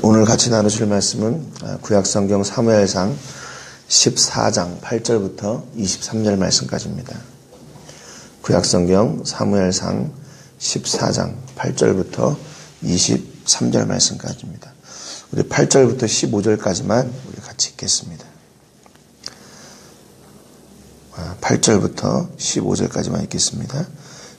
오늘 같이 나누실 말씀은 구약성경 사무엘상 14장 8절부터 23절 말씀까지입니다. 구약성경 사무엘상 14장 8절부터 23절 말씀까지입니다. 우리 8절부터 15절까지만 우리 같이 읽겠습니다. 8절부터 15절까지만 읽겠습니다.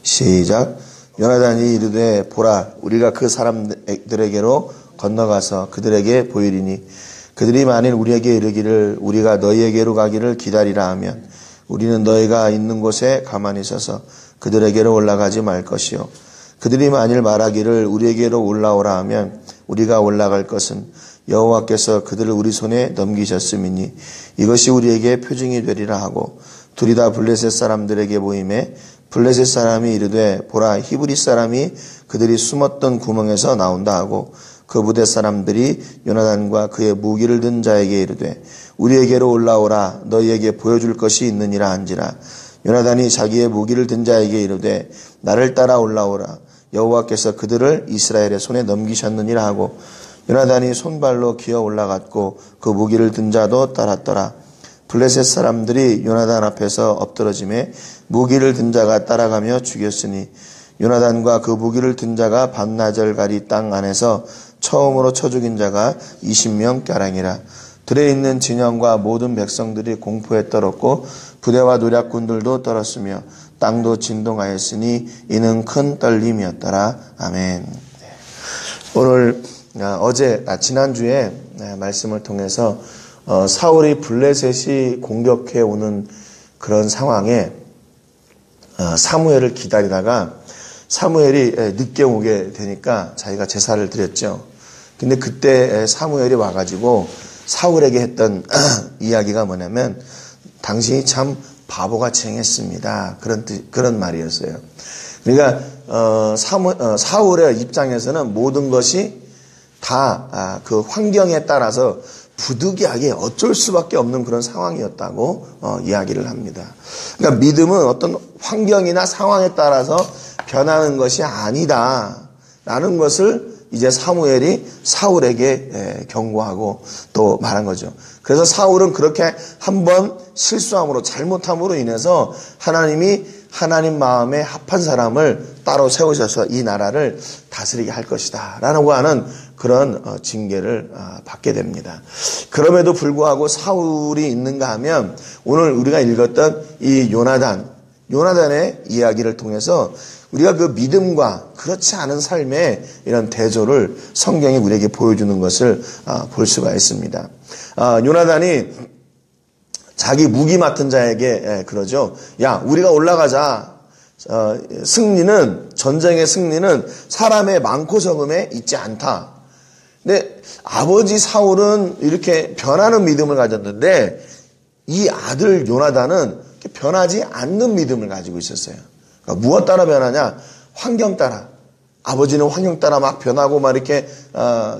시작. 요나단이 이르되 보라 우리가 그 사람들에게로 건너가서 그들에게 보이리니 그들이 만일 우리에게 이르기를 우리가 너희에게로 가기를 기다리라 하면 우리는 너희가 있는 곳에 가만히 서서 그들에게로 올라가지 말 것이요 그들이 만일 말하기를 우리에게로 올라오라 하면 우리가 올라갈 것은 여호와께서 그들을 우리 손에 넘기셨음이니 이것이 우리에게 표징이 되리라 하고 둘이 다 블레셋 사람들에게 보이매 블레셋 사람이 이르되 보라 히브리 사람이 그들이 숨었던 구멍에서 나온다 하고 그 부대 사람들이 요나단과 그의 무기를 든 자에게 이르되 우리에게로 올라오라 너희에게 보여줄 것이 있느니라 한지라. 요나단이 자기의 무기를 든 자에게 이르되 나를 따라 올라오라 여호와께서 그들을 이스라엘의 손에 넘기셨느니라 하고 요나단이 손발로 기어 올라갔고 그 무기를 든 자도 따랐더라. 블레셋 사람들이 요나단 앞에서 엎드러짐에 무기를 든 자가 따라가며 죽였으니 요나단과 그 무기를 든 자가 반나절가리 땅 안에서 처음으로 쳐 죽인 자가 20명가량이라. 들에 있는 진영과 모든 백성들이 공포에 떨었고 부대와 노략군들도 떨었으며 땅도 진동하였으니 이는 큰 떨림이었더라. 아멘. 오늘 지난주에 말씀을 통해서 사울이 블레셋이 공격해 오는 그런 상황에 사무엘을 기다리다가 사무엘이 늦게 오게 되니까 자기가 제사를 드렸죠. 근데 그때 사무엘이 와가지고 사울에게 했던 이야기가 뭐냐면 당신이 참 바보같이 행했습니다. 그런 말이었어요. 그러니까 사울의 입장에서는 모든 것이 다 그 환경에 따라서 부득이하게 어쩔 수밖에 없는 그런 상황이었다고 이야기를 합니다. 그러니까 믿음은 어떤 환경이나 상황에 따라서 변하는 것이 아니다라는 것을 이제 사무엘이 사울에게 경고하고 또 말한 거죠. 그래서 사울은 그렇게 한번 실수함으로 잘못함으로 인해서 하나님이 하나님 마음에 합한 사람을 따로 세우셔서 이 나라를 다스리게 할 것이다 라고 하는 그런 징계를 받게 됩니다. 그럼에도 불구하고 사울이 있는가 하면 오늘 우리가 읽었던 이 요나단의 이야기를 통해서 우리가 그 믿음과 그렇지 않은 삶의 이런 대조를 성경이 우리에게 보여주는 것을 볼 수가 있습니다. 요나단이 자기 무기 맡은 자에게 그러죠. 야, 우리가 올라가자. 전쟁의 승리는 사람의 많고 적음에 있지 않다. 근데 아버지 사울은 이렇게 변하는 믿음을 가졌는데 이 아들 요나단은 변하지 않는 믿음을 가지고 있었어요. 그러니까 무엇 따라 변하냐? 환경 따라. 아버지는 환경 따라 막 변하고 막 이렇게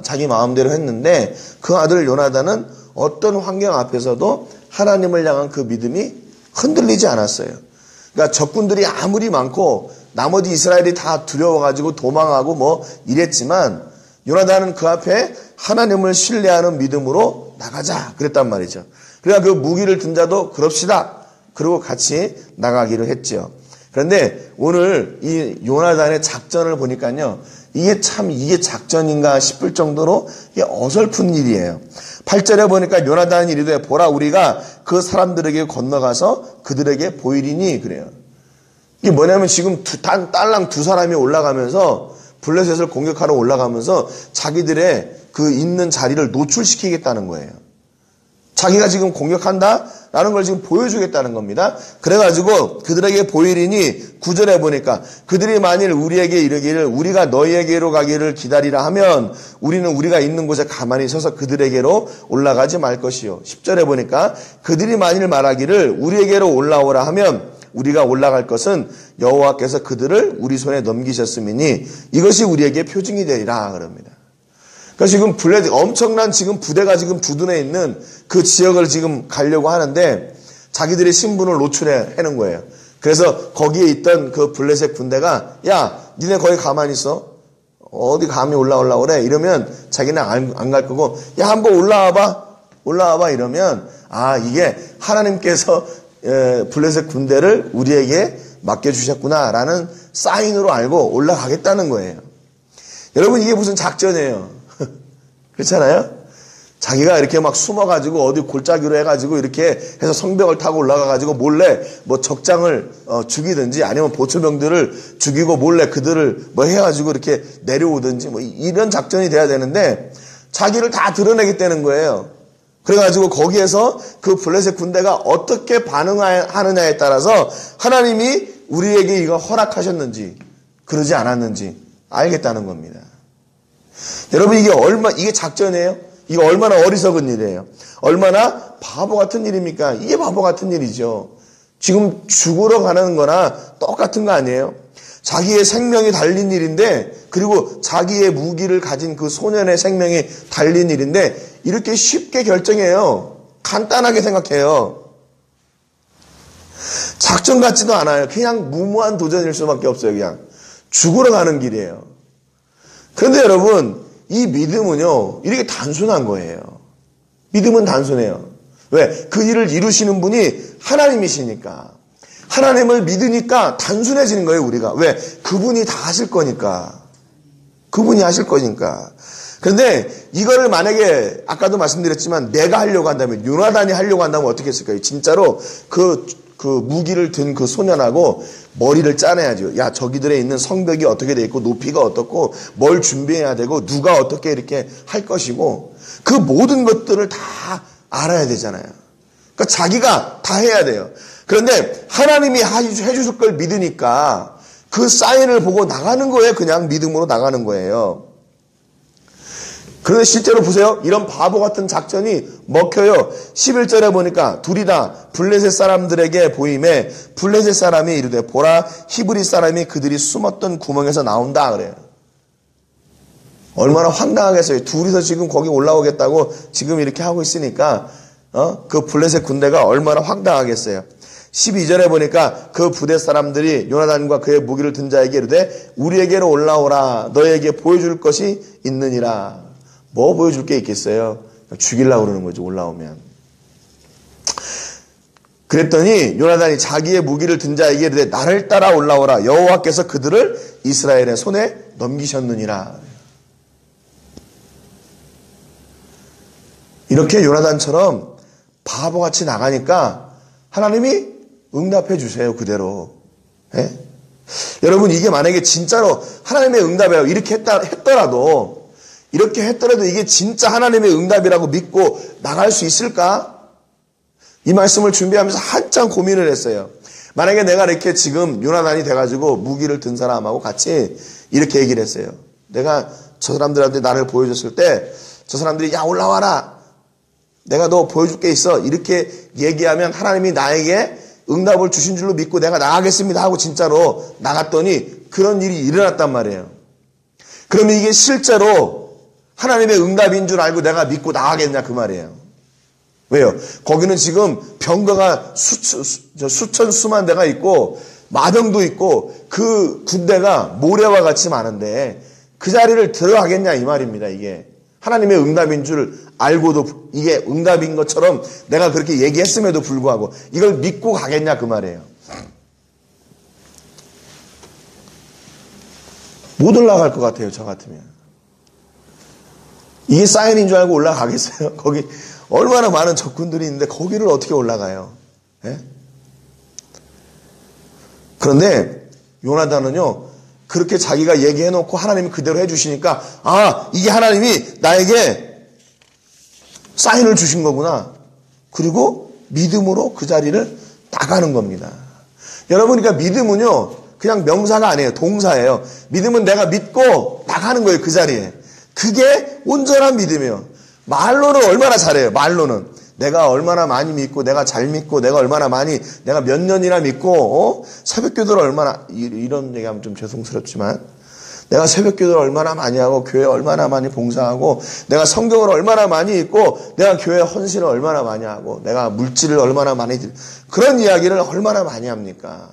자기 마음대로 했는데 그 아들 요나단은 어떤 환경 앞에서도 하나님을 향한 그 믿음이 흔들리지 않았어요. 그러니까 적군들이 아무리 많고 나머지 이스라엘이 다 두려워가지고 도망하고 뭐 이랬지만 요나단은 그 앞에 하나님을 신뢰하는 믿음으로 나가자 그랬단 말이죠. 그러니까 그 무기를 든 자도 그럽시다. 그리고 같이 나가기로 했죠. 그런데 오늘 이 요나단의 작전을 보니까요. 이게 작전인가 싶을 정도로 이게 어설픈 일이에요. 8절에 보니까 요나단이 이르되 보라 우리가 그 사람들에게 건너가서 그들에게 보이리니 그래요. 이게 뭐냐면 지금 딸랑 두 사람이 올라가면서 블레셋을 공격하러 올라가면서 자기들의 그 있는 자리를 노출시키겠다는 거예요. 자기가 지금 공격한다라는 걸 지금 보여주겠다는 겁니다. 그래가지고 그들에게 보이리니 9절에 보니까 그들이 만일 우리에게 이르기를 우리가 너희에게로 가기를 기다리라 하면 우리는 우리가 있는 곳에 가만히 서서 그들에게로 올라가지 말 것이요. 10절에 보니까 그들이 만일 말하기를 우리에게로 올라오라 하면 우리가 올라갈 것은 여호와께서 그들을 우리 손에 넘기셨음이니 이것이 우리에게 표징이 되리라 그럽니다. 그러니까 지금 엄청난 지금 부대가 지금 두둔해 있는 그 지역을 지금 가려고 하는데 자기들의 신분을 노출해 하는 거예요. 그래서 거기에 있던 그 블레셋 군대가 야, 니네 거기 가만히 있어. 어디 감히 올라오려고 그래? 이러면 자기는 안 갈 거고, 야, 한번 올라와봐. 이러면, 아, 이게 하나님께서 블레셋 군대를 우리에게 맡겨주셨구나라는 사인으로 알고 올라가겠다는 거예요. 여러분, 이게 무슨 작전이에요? 그렇잖아요? 자기가 이렇게 막 숨어가지고 어디 골짜기로 해가지고 이렇게 해서 성벽을 타고 올라가가지고 몰래 뭐 적장을 죽이든지 아니면 보초병들을 죽이고 몰래 그들을 뭐 해가지고 이렇게 내려오든지 뭐 이런 작전이 돼야 되는데 자기를 다 드러내겠다는 거예요. 그래가지고 거기에서 그 블레셋 군대가 어떻게 반응하느냐에 따라서 하나님이 우리에게 이거 허락하셨는지 그러지 않았는지 알겠다는 겁니다. 여러분, 이게 작전이에요? 이거 얼마나 어리석은 일이에요. 얼마나 바보 같은 일입니까? 이게 바보 같은 일이죠. 지금 죽으러 가는 거나 똑같은 거 아니에요? 자기의 생명이 달린 일인데, 그리고 자기의 무기를 가진 그 소년의 생명이 달린 일인데 이렇게 쉽게 결정해요. 간단하게 생각해요. 작전 같지도 않아요. 그냥 무모한 도전일 수밖에 없어요. 그냥 죽으러 가는 길이에요. 그런데 여러분, 이 믿음은요, 이렇게 단순한 거예요. 믿음은 단순해요. 왜? 그 일을 이루시는 분이 하나님이시니까. 하나님을 믿으니까 단순해지는 거예요, 우리가. 왜? 그분이 다 하실 거니까. 그분이 하실 거니까. 그런데 이거를 만약에 아까도 말씀드렸지만 내가 하려고 한다면, 요나단이 하려고 한다면 어떻게 했을까요? 진짜로 그 무기를 든 그 소년하고 머리를 짜내야죠. 야, 저기들에 있는 성벽이 어떻게 돼 있고 높이가 어떻고 뭘 준비해야 되고 누가 어떻게 이렇게 할 것이고 그 모든 것들을 다 알아야 되잖아요. 그러니까 자기가 다 해야 돼요. 그런데 하나님이 해주실 걸 믿으니까 그 사인을 보고 나가는 거예요. 그냥 믿음으로 나가는 거예요. 그런데 실제로 보세요. 이런 바보 같은 작전이 먹혀요. 11절에 보니까 둘이 다 블레셋 사람들에게 보임에 블레셋 사람이 이르되 보라 히브리 사람이 그들이 숨었던 구멍에서 나온다 그래요. 얼마나 황당하겠어요. 둘이서 지금 거기 올라오겠다고 지금 이렇게 하고 있으니까 그 블레셋 군대가 얼마나 황당하겠어요. 12절에 보니까 그 부대 사람들이 요나단과 그의 무기를 든 자에게 이르되 우리에게로 올라오라 너에게 보여줄 것이 있느니라. 뭐 보여줄 게 있겠어요? 죽이려고 그러는 거죠, 올라오면. 그랬더니 요나단이 자기의 무기를 든 자에게 이르되 나를 따라 올라오라. 여호와께서 그들을 이스라엘의 손에 넘기셨느니라. 이렇게 요나단처럼 바보같이 나가니까 하나님이 응답해 주세요, 그대로. 예? 여러분, 이게 만약에 진짜로 하나님의 응답이에요. 이렇게 했더라도 이게 진짜 하나님의 응답이라고 믿고 나갈 수 있을까? 이 말씀을 준비하면서 한참 고민을 했어요. 만약에 내가 이렇게 지금 요나단이 돼가지고 무기를 든 사람하고 같이 이렇게 얘기를 했어요. 내가 저 사람들한테 나를 보여줬을 때 저 사람들이 야 올라와라. 내가 너 보여줄 게 있어. 이렇게 얘기하면 하나님이 나에게 응답을 주신 줄로 믿고 내가 나가겠습니다 하고 진짜로 나갔더니 그런 일이 일어났단 말이에요. 그러면 이게 실제로 하나님의 응답인 줄 알고 내가 믿고 나가겠냐 그 말이에요. 왜요? 거기는 지금 병거가 수천 수만 대가 있고 마병도 있고 그 군대가 모래와 같이 많은데 그 자리를 들어가겠냐 이 말입니다. 이게 하나님의 응답인 줄 알고도 이게 응답인 것처럼 내가 그렇게 얘기했음에도 불구하고 이걸 믿고 가겠냐 그 말이에요. 못 올라갈 것 같아요. 저 같으면. 이게 사인인 줄 알고 올라가겠어요? 거기 얼마나 많은 적군들이 있는데 거기를 어떻게 올라가요? 예? 그런데 요나단은요. 그렇게 자기가 얘기해놓고 하나님이 그대로 해주시니까 아 이게 하나님이 나에게 사인을 주신 거구나. 그리고 믿음으로 그 자리를 나가는 겁니다. 여러분 그러니까 믿음은요. 그냥 명사가 아니에요. 동사예요. 믿음은 내가 믿고 나가는 거예요. 그 자리에. 그게 온전한 믿음이에요. 말로는 얼마나 잘해요. 말로는. 내가 얼마나 많이 믿고 내가 잘 믿고 내가 얼마나 많이 내가 몇 년이나 믿고 새벽기도를 얼마나 이런 얘기하면 좀 죄송스럽지만 내가 새벽기도를 얼마나 많이 하고 교회 얼마나 많이 봉사하고 내가 성경을 얼마나 많이 읽고 내가 교회 헌신을 얼마나 많이 하고 내가 물질을 얼마나 많이 그런 이야기를 얼마나 많이 합니까?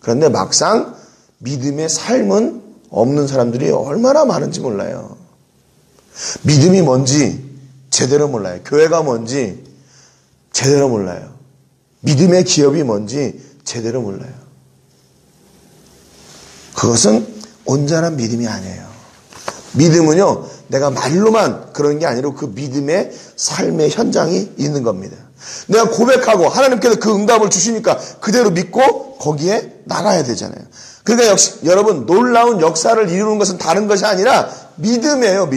그런데 막상 믿음의 삶은 없는 사람들이 얼마나 많은지 몰라요. 믿음이 뭔지 제대로 몰라요. 교회가 뭔지 제대로 몰라요. 믿음의 기업이 뭔지 제대로 몰라요. 그것은 온전한 믿음이 아니에요. 믿음은요, 내가 말로만 그러는 게 아니라 그 믿음의 삶의 현장이 있는 겁니다. 내가 고백하고 하나님께서 그 응답을 주시니까 그대로 믿고 거기에 나가야 되잖아요. 그러니까 역시 여러분, 놀라운 역사를 이루는 것은 다른 것이 아니라 믿음이에요.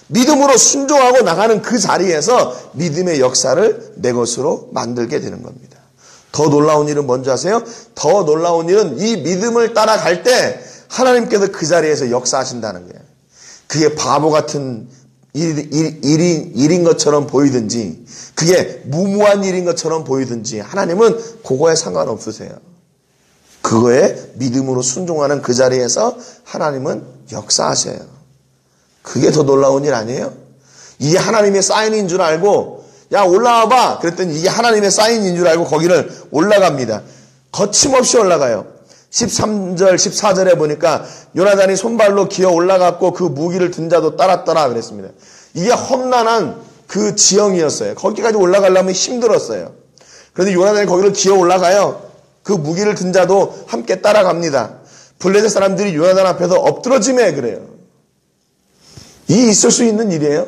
믿음으로 순종하고 나가는 그 자리에서 믿음의 역사를 내 것으로 만들게 되는 겁니다. 더 놀라운 일은 뭔지 아세요? 더 놀라운 일은 이 믿음을 따라갈 때 하나님께서 그 자리에서 역사하신다는 거예요. 그게 바보 같은 일인 것처럼 보이든지 그게 무모한 일인 것처럼 보이든지 하나님은 그거에 상관없으세요. 그거에 믿음으로 순종하는 그 자리에서 하나님은 역사하세요. 그게 더 놀라운 일 아니에요? 이게 하나님의 사인인 줄 알고 야 올라와봐 그랬더니 이게 하나님의 사인인 줄 알고 거기를 올라갑니다. 거침없이 올라가요. 13절 14절에 보니까 요나단이 손발로 기어 올라갔고 그 무기를 든 자도 따랐더라 그랬습니다. 이게 험난한 그 지형이었어요. 거기까지 올라가려면 힘들었어요. 그런데 요나단이 거기를 기어 올라가요. 그 무기를 든 자도 함께 따라갑니다. 블레셋 사람들이 요나단 앞에서 엎드러지며 그래요. 이게 있을 수 있는 일이에요.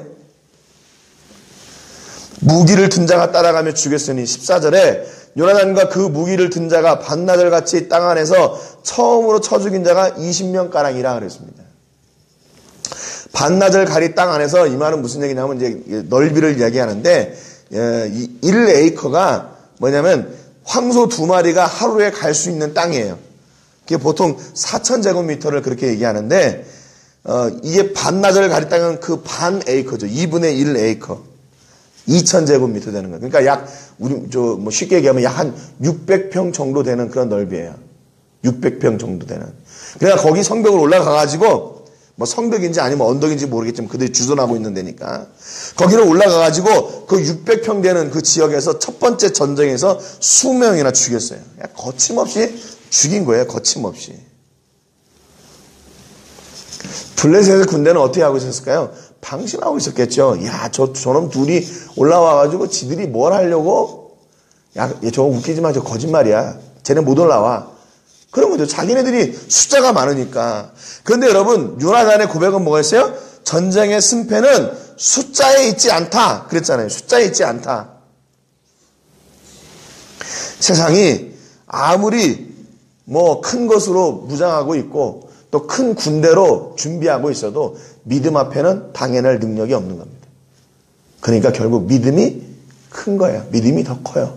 무기를 든 자가 따라가며 죽였으니 14절에 요나단과 그 무기를 든 자가 반나절같이 땅 안에서 처음으로 쳐 죽인 자가 20명가량이라 그랬습니다. 반나절 가리 땅 안에서 이 말은 무슨 얘기냐면 이제 넓이를 이야기하는데 1에이커가 뭐냐면 황소 2마리가 하루에 갈 수 있는 땅이에요. 그게 보통 4,000제곱미터를 그렇게 얘기하는데 이게 반나절 가리 땅은 그 반 에이커죠. 2분의 1 에이커. 2,000제곱미터 되는 거예요. 그러니까 약 우리 뭐 쉽게 얘기하면 약 한 600평 정도 되는 그런 넓이에요. 600평 정도 되는. 그러니까 거기 성벽을 올라가 가지고 뭐 성벽인지 아니면 언덕인지 모르겠지만 그들이 주둔하고 있는 데니까 거기를 올라가 가지고 그 600평 되는 그 지역에서 첫 번째 전쟁에서 수명이나 죽였어요. 거침없이 죽인 거예요. 거침없이. 블레셋의 군대는 어떻게 하고 있었을까요? 방심하고 있었겠죠. 야, 저놈 둘이 올라와가지고 지들이 뭘 하려고? 야, 저거 웃기지 마. 저 거짓말이야. 쟤네 못 올라와. 그런 거죠. 자기네들이 숫자가 많으니까. 그런데 여러분, 요나단의 고백은 뭐였어요? 전쟁의 승패는 숫자에 있지 않다. 그랬잖아요. 숫자에 있지 않다. 세상이 아무리 뭐 큰 것으로 무장하고 있고 또 큰 군대로 준비하고 있어도 믿음 앞에는 당해낼 능력이 없는 겁니다. 그러니까 결국 믿음이 큰 거예요. 믿음이 더 커요.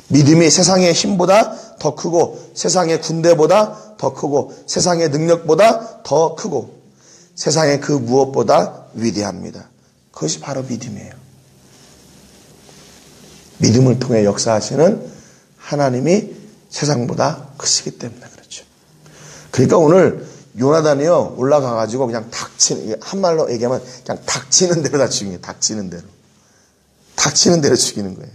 믿음이 세상의 힘보다 더 크고 세상의 군대보다 더 크고 세상의 능력보다 더 크고 세상의 그 무엇보다 위대합니다. 그것이 바로 믿음이에요. 믿음을 통해 역사하시는 하나님이 세상보다 크시기 때문에 그렇죠. 그러니까 오늘 요나단이요 올라가가지고 그냥 한말로 얘기하면 그냥 닥치는 대로 다 죽이는 거예요. 닥치는 대로 죽이는 거예요.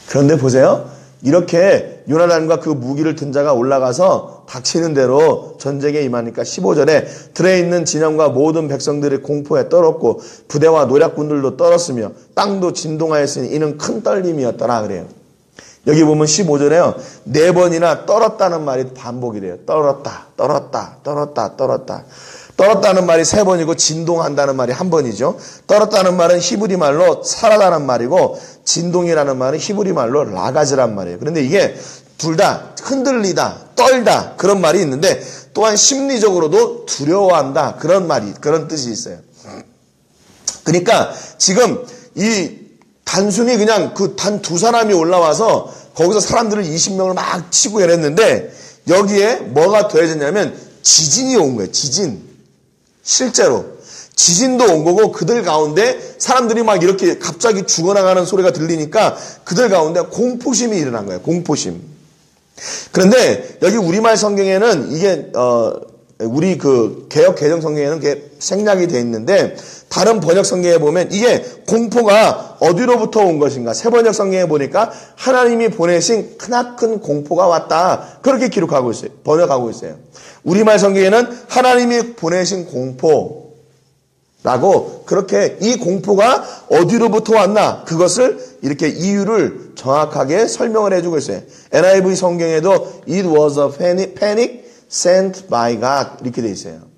그런데 보세요. 이렇게 요나단과 그 무기를 든 자가 올라가서 닥치는 대로 전쟁에 임하니까 15절에 들에 있는 진영과 모든 백성들이 공포에 떨었고 부대와 노략군들도 떨었으며 땅도 진동하였으니 이는 큰 떨림이었더라 그래요. 여기 보면 15절에요. 4번이나 떨었다는 말이 반복이래요. 떨었다. 떨었다는 말이 3번이고 진동한다는 말이 1번이죠. 떨었다는 말은 히브리 말로 살아다는 말이고 진동이라는 말은 히브리 말로 라가즈란 말이에요. 그런데 이게 둘 다 흔들리다, 떨다 그런 말이 있는데 또한 심리적으로도 두려워한다 그런 뜻이 있어요. 그러니까 지금 이 단순히 그냥 그 단 2사람이 올라와서 거기서 사람들을 20명을 막 치고 이랬는데 여기에 뭐가 더해졌냐면 지진이 온 거예요. 지진. 실제로. 지진도 온 거고 그들 가운데 사람들이 막 이렇게 갑자기 죽어나가는 소리가 들리니까 그들 가운데 공포심이 일어난 거예요. 공포심. 그런데 여기 우리말 성경에는 이게 우리 그 개역 개정 성경에는 그게 생략이 돼 있는데 다른 번역 성경에 보면 이게 공포가 어디로부터 온 것인가. 새 번역 성경에 보니까 하나님이 보내신 크나큰 공포가 왔다. 그렇게 기록하고 있어요. 번역하고 있어요. 우리말 성경에는 하나님이 보내신 공포라고 그렇게 이 공포가 어디로부터 왔나. 그것을 이렇게 이유를 정확하게 설명을 해주고 있어요. NIV 성경에도 It was a panic sent by God 이렇게 돼 있어요.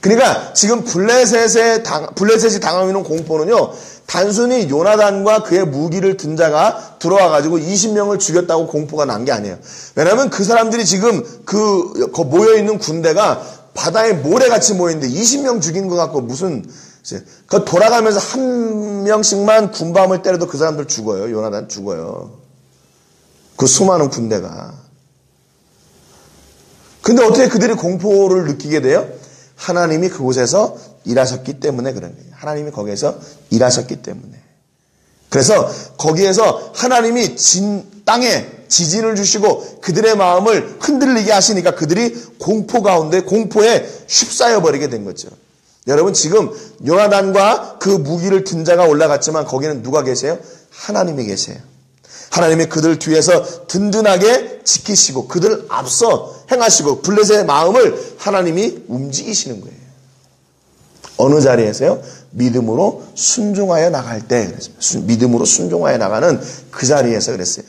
그러니까 지금 블레셋이 당하고 있는 공포는요, 단순히 요나단과 그의 무기를 든 자가 들어와가지고 20명을 죽였다고 공포가 난 게 아니에요. 왜냐하면 그 사람들이 지금 그 모여있는 군대가 바다에 모래같이 모여있는데 20명 죽인 것 같고 무슨, 그 돌아가면서 한 명씩만 군밤을 때려도 그 사람들 죽어요. 요나단 죽어요. 그 수많은 군대가. 근데 어떻게 그들이 공포를 느끼게 돼요? 하나님이 그곳에서 일하셨기 때문에 그런 거예요. 하나님이 거기에서 일하셨기 때문에. 그래서 거기에서 하나님이 땅에 지진을 주시고 그들의 마음을 흔들리게 하시니까 그들이 공포 가운데 공포에 휩싸여 버리게 된 거죠. 여러분 지금 요나단과 그 무기를 든 자가 올라갔지만 거기는 누가 계세요? 하나님이 계세요. 하나님이 그들 뒤에서 든든하게 지키시고 그들 앞서 행하시고 블레셋의 마음을 하나님이 움직이시는 거예요. 어느 자리에서요? 믿음으로 순종하여 나갈 때 그랬어요. 믿음으로 순종하여 나가는 그 자리에서 그랬어요.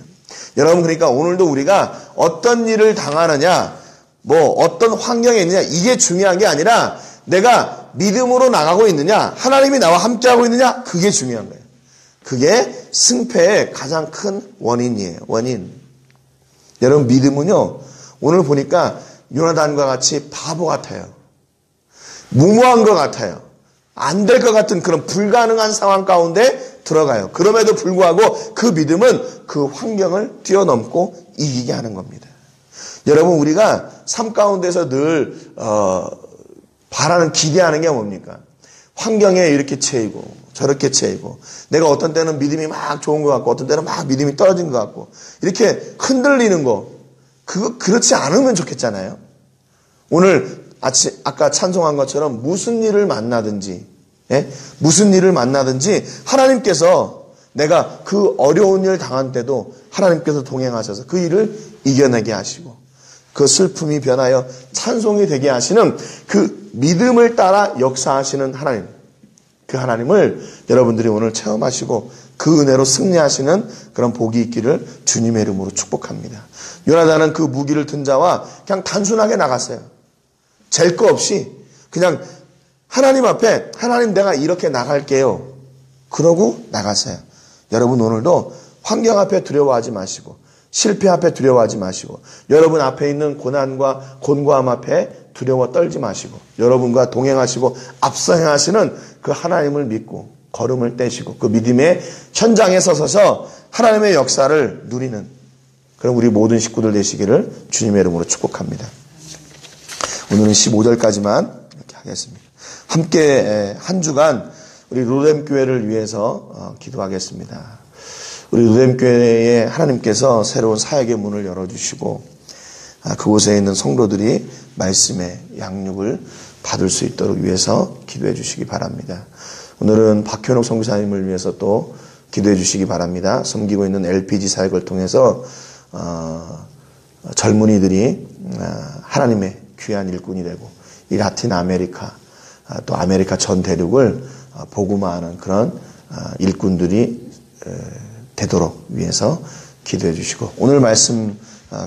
여러분 그러니까 오늘도 우리가 어떤 일을 당하느냐 뭐 어떤 환경에 있느냐 이게 중요한 게 아니라 내가 믿음으로 나가고 있느냐 하나님이 나와 함께하고 있느냐 그게 중요한 거예요. 그게 승패의 가장 큰 원인이에요. 원인. 여러분 믿음은요. 오늘 보니까 요나단과 같이 바보 같아요. 무모한 것 같아요. 안 될 것 같은 그런 불가능한 상황 가운데 들어가요. 그럼에도 불구하고 그 믿음은 그 환경을 뛰어넘고 이기게 하는 겁니다. 여러분 우리가 삶 가운데서 늘 바라는 기대하는 게 뭡니까? 환경에 이렇게 채이고 저렇게 채이고 내가 어떤 때는 믿음이 막 좋은 것 같고 어떤 때는 막 믿음이 떨어진 것 같고 이렇게 흔들리는 거 그거 그렇지 않으면 좋겠잖아요. 오늘 아까 찬송한 것처럼 무슨 일을 만나든지 무슨 일을 만나든지 하나님께서 내가 그 어려운 일 당한 때도 하나님께서 동행하셔서 그 일을 이겨내게 하시고 그 슬픔이 변하여 찬송이 되게 하시는 그 믿음을 따라 역사하시는 하나님 그 하나님을 여러분들이 오늘 체험하시고 그 은혜로 승리하시는 그런 복이 있기를 주님의 이름으로 축복합니다. 요나단은 그 무기를 든 자와 그냥 단순하게 나갔어요. 잴 거 없이 그냥 하나님 앞에 하나님 내가 이렇게 나갈게요. 그러고 나갔어요. 여러분 오늘도 환경 앞에 두려워하지 마시고 실패 앞에 두려워하지 마시고 여러분 앞에 있는 고난과 곤고함 앞에 두려워 떨지 마시고 여러분과 동행하시고 앞서 행하시는 그 하나님을 믿고 걸음을 떼시고 그 믿음의 현장에 서서 하나님의 역사를 누리는 그럼 우리 모든 식구들 되시기를 주님의 이름으로 축복합니다. 오늘은 15절까지만 이렇게 하겠습니다. 함께 한 주간 우리 루뎀교회를 위해서 기도하겠습니다. 우리 루뎀교회에 하나님께서 새로운 사역의 문을 열어주시고 그곳에 있는 성도들이 말씀의 양육을 받을 수 있도록 위해서 기도해 주시기 바랍니다. 오늘은 박현옥 선교사님을 위해서 또 기도해 주시기 바랍니다. 섬기고 있는 LPG 사역을 통해서 젊은이들이 하나님의 귀한 일꾼이 되고 이 라틴 아메리카 또 아메리카 전 대륙을 복음화하는 그런 일꾼들이 되도록 위해서 기도해 주시고 오늘 말씀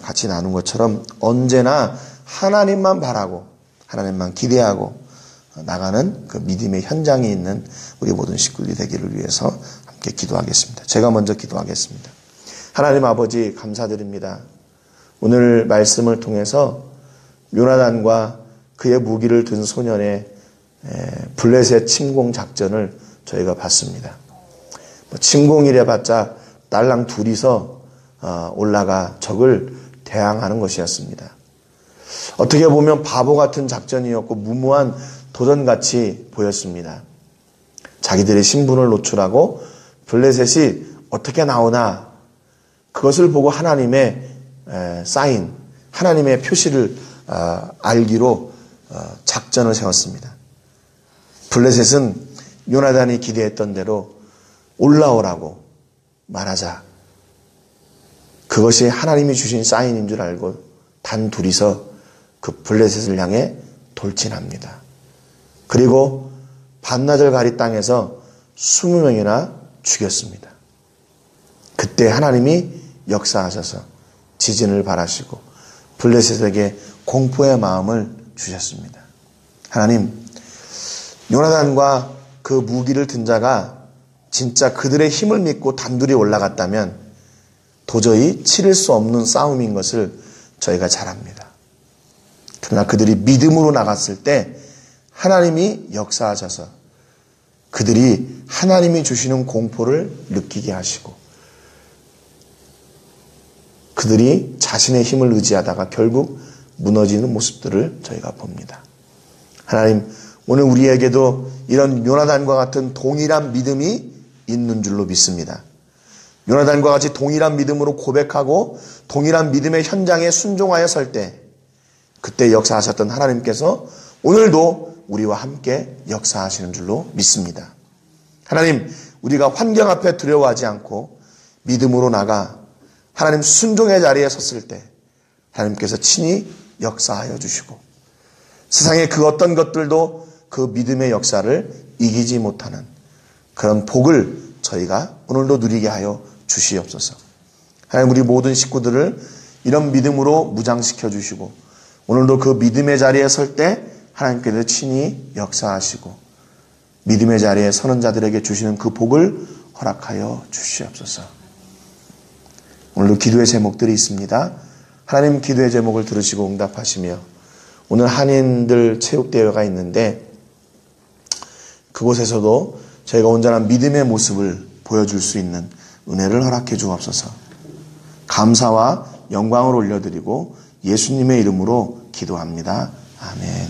같이 나눈 것처럼 언제나 하나님만 바라고 하나님만 기대하고 나가는 그 믿음의 현장에 있는 우리 모든 식구들이 되기를 위해서 함께 기도하겠습니다. 제가 먼저 기도하겠습니다. 하나님 아버지 감사드립니다. 오늘 말씀을 통해서 요나단과 그의 무기를 든 소년의 블레셋 침공 작전을 저희가 봤습니다. 침공이래 봤자 딸랑 둘이서 올라가 적을 대항하는 것이었습니다. 어떻게 보면 바보 같은 작전이었고 무모한 도전같이 보였습니다. 자기들의 신분을 노출하고 블레셋이 어떻게 나오나 그것을 보고 하나님의 사인, 하나님의 표시를 알기로 작전을 세웠습니다. 블레셋은 요나단이 기대했던 대로 올라오라고 말하자 그것이 하나님이 주신 사인인 줄 알고 단 둘이서 그 블레셋을 향해 돌진합니다. 그리고 반나절 가리 땅에서 20명이나 죽였습니다. 그때 하나님이 역사하셔서 지진을 발하시고 블레셋에게 공포의 마음을 주셨습니다. 하나님, 요나단과 그 무기를 든 자가 진짜 그들의 힘을 믿고 단둘이 올라갔다면 도저히 치를 수 없는 싸움인 것을 저희가 잘 압니다. 그러나 그들이 믿음으로 나갔을 때 하나님이 역사하셔서 그들이 하나님이 주시는 공포를 느끼게 하시고 그들이 자신의 힘을 의지하다가 결국 무너지는 모습들을 저희가 봅니다. 하나님, 오늘 우리에게도 이런 요나단과 같은 동일한 믿음이 있는 줄로 믿습니다. 요나단과 같이 동일한 믿음으로 고백하고 동일한 믿음의 현장에 순종하여 설 때 그때 역사하셨던 하나님께서 오늘도 우리와 함께 역사하시는 줄로 믿습니다. 하나님, 우리가 환경 앞에 두려워하지 않고 믿음으로 나가 하나님 순종의 자리에 섰을 때 하나님께서 친히 역사하여 주시고 세상의 그 어떤 것들도 그 믿음의 역사를 이기지 못하는 그런 복을 저희가 오늘도 누리게 하여 주시옵소서. 하나님, 우리 모든 식구들을 이런 믿음으로 무장시켜 주시고 오늘도 그 믿음의 자리에 설 때 하나님께서 친히 역사하시고 믿음의 자리에 서는 자들에게 주시는 그 복을 허락하여 주시옵소서. 오늘도 기도의 제목들이 있습니다. 하나님, 기도의 제목을 들으시고 응답하시며 오늘 한인들 체육대회가 있는데 그곳에서도 저희가 온전한 믿음의 모습을 보여줄 수 있는 은혜를 허락해 주옵소서. 감사와 영광을 올려드리고 예수님의 이름으로 기도합니다. 아멘.